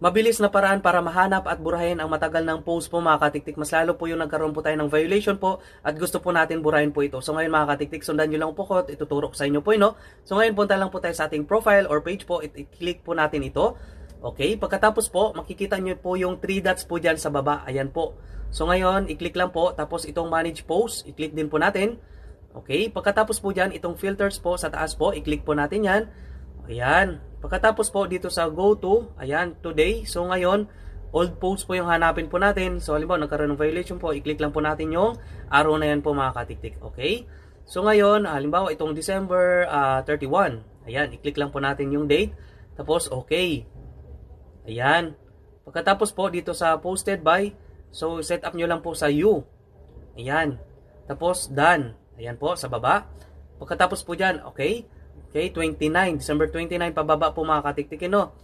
mabilis na paraan para mahanap at burahin ang matagal ng post po mga katiktik. Mas lalo po yung nagkaroon po tayo ng violation po at gusto po natin burahin po ito. So ngayon mga katiktik, sundan nyo lang po ko, ituturo ko sa inyo po no. So ngayon punta lang po tayo sa ating profile or page po, i-click po natin ito. Okay, pagkatapos po, makikita nyo po yung 3 dots po dyan sa baba. Ayan po. So ngayon, i-click lang po, tapos itong manage post, i-click din po natin. Okay, pagkatapos po dyan, itong filters po sa taas po, i-click po natin yan. Ayan. Pagkatapos po dito sa go to, ayan, today. So ngayon, old post po yung hanapin po natin. So halimbawa, nagkaroon ng violation po, i-click lang po natin yung arrow na yan po mga katiktik. Okay? So ngayon, halimbawa, itong December 31. Ayan, i-click lang po natin yung date. Tapos, okay. Ayan. Pagkatapos po dito sa posted by, so set up nyo lang po sa you. Ayan. Tapos done. Ayan po sa baba. Pagkatapos po dyan, okay. Okay, 29, December 29 pababa po mga katiktikin no.